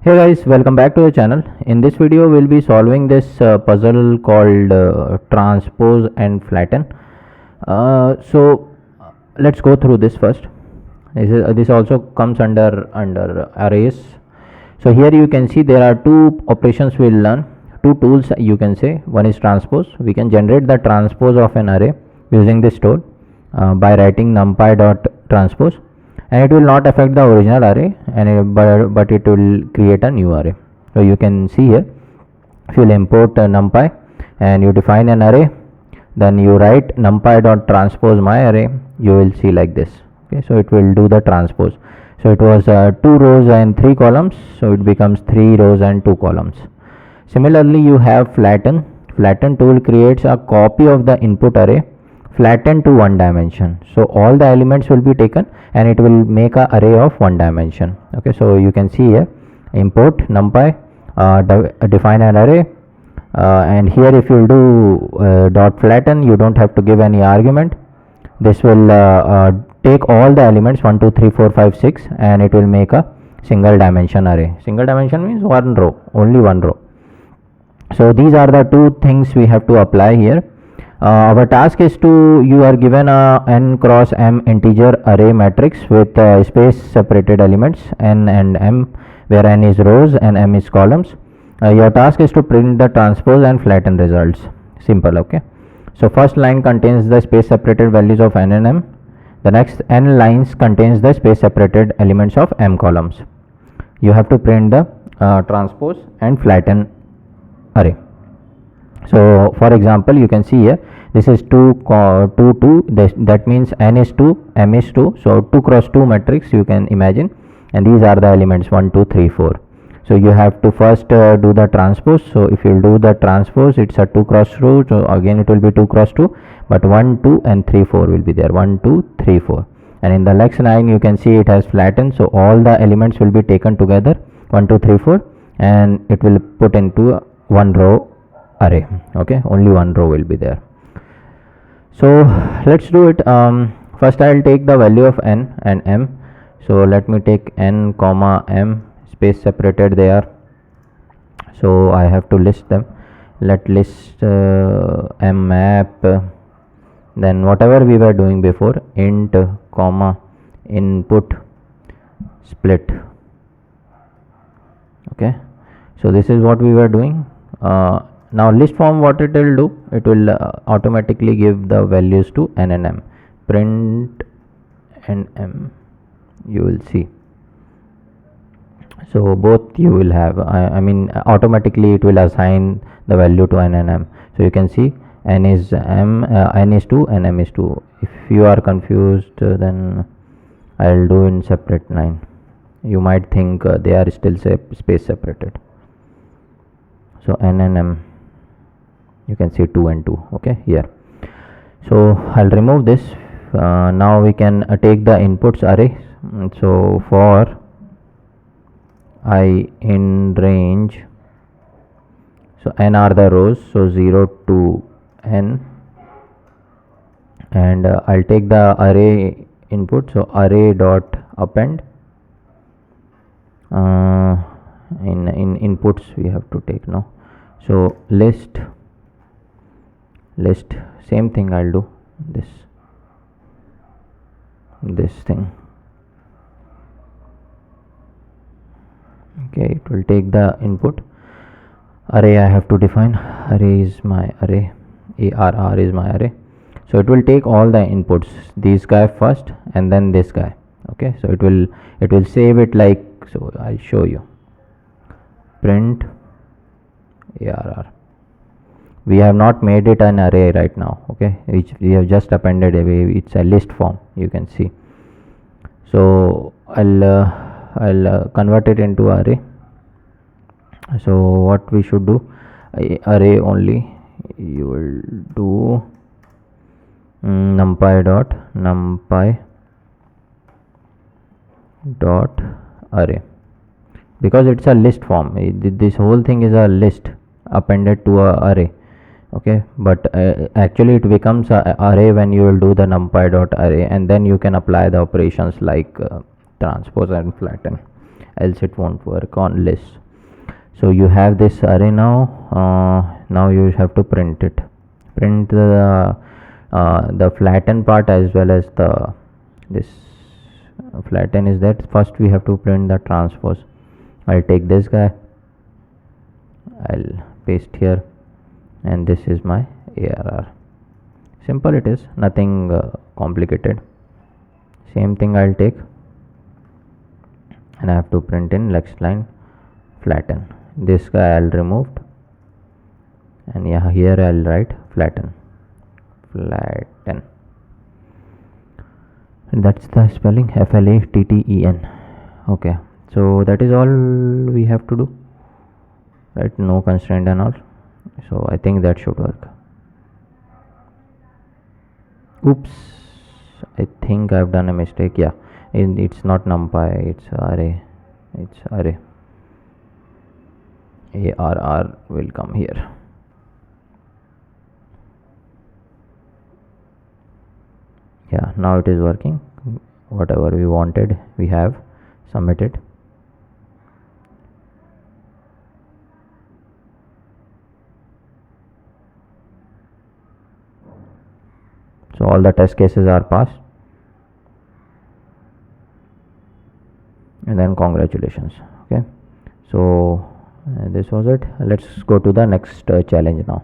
Hey guys, welcome back to the channel. In this video we'll be solving this puzzle called transpose and flatten. Let's go through this first. This also comes under arrays. So here you can see there are two operations we'll learn, two tools you can say. One is transpose. We can generate the transpose of an array using this tool by writing numpy dot transpose, and it will not affect the original array, and but it will create a new array. So you can see here, if you import numpy and you define an array, then you write numpy dot transpose my array, you will see like this. Okay, so it will do the transpose. So it was 2 rows and 3 columns, so it becomes 3 rows and 2 columns. Similarly, you have flatten. Flatten tool creates a copy of the input array flattened to one dimension. So all the elements will be taken and it will make a array of one dimension. Okay, so you can see here, import numpy, define an array, and here if you do dot flatten, you don't have to give any argument. This will take all the elements 1 2 3 4 5 6 and it will make a single dimension array. Single dimension means one row, only one row. So these are the two things we have to apply here. Our task is to, you are given a n cross m integer array matrix with space separated elements n and m, where n is rows and m is columns. Your task is to print the transpose and flatten results. Simple. Okay, so first line contains the space separated values of n and m. The next n lines contains the space separated elements of m columns. You have to print the transpose and flatten array. So for example, you can see here, this is 2 that means n is 2, m is 2, so 2 cross 2 matrix you can imagine, and these are the elements 1 2 3 4. So you have to first do the transpose. So if you do the transpose, it's a 2 cross 2, so again it will be 2 cross 2, but 1 2 and 3 4 will be there, 1 2 3 4. And in the next line you can see it has flattened, so all the elements will be taken together 1 2 3 4 and it will put into a one row array. Okay, only one row will be there. So let's do it. First I'll take the value of n and m. So let me take n comma m, space separated there, so I have to list them. Let list m map, then whatever we were doing before, int comma input split. Okay, so this is what we were doing. Now list form, what it will do, it will automatically give the values to n and m. Print n m, you will see. So both you will have, I mean automatically it will assign the value to n and m. So you can see n is m, n is 2 and m is 2. If you are confused, then I will do in separate line. You might think they are still space separated. So n and m, you can see 2 and 2. Okay, here. So I'll remove this. Now we can take the inputs array. So for I in range, so n are the rows, so 0 to n, and I'll take the array input. So array dot append, in inputs we have to take now. So list, same thing I'll do, this thing. Okay, it will take the input array. I have to define array is my array, arr is my array. So it will take all the inputs, this guy first and then this guy. Okay, so it will save it like so. I'll show you. Print arr. We have not made it an array right now. Okay, which we have just appended away. It's a list form, you can see. So I'll convert it into array. So what we should do, array only, you will do numpy dot array, because it's a list form. This whole thing is a list appended to a array. Okay, but actually it becomes a array when you will do the numpy dot array, and then you can apply the operations like transpose and flatten. else it won't work on list. So you have this array now. Now you have to print it. Print the flatten part as well as the this flatten is that first we have to print the transpose. I'll take this guy, I'll paste here, and this is my ARR. Simple it is, nothing complicated. Same thing I'll take, and I have to print in next line flatten. This guy I'll remove, and yeah, here I'll write flatten. And that's the spelling, FLATTEN. Okay, so that is all we have to do, right? No constraint and all, so I think that should work. Oops, I think I've done a mistake. Yeah, it's not numpy, it's array. ARR will come here. Yeah, now it is working. Whatever we wanted we have submitted. So all the test cases are passed, and then congratulations. Okay, so this was it. Let's go to the next challenge now.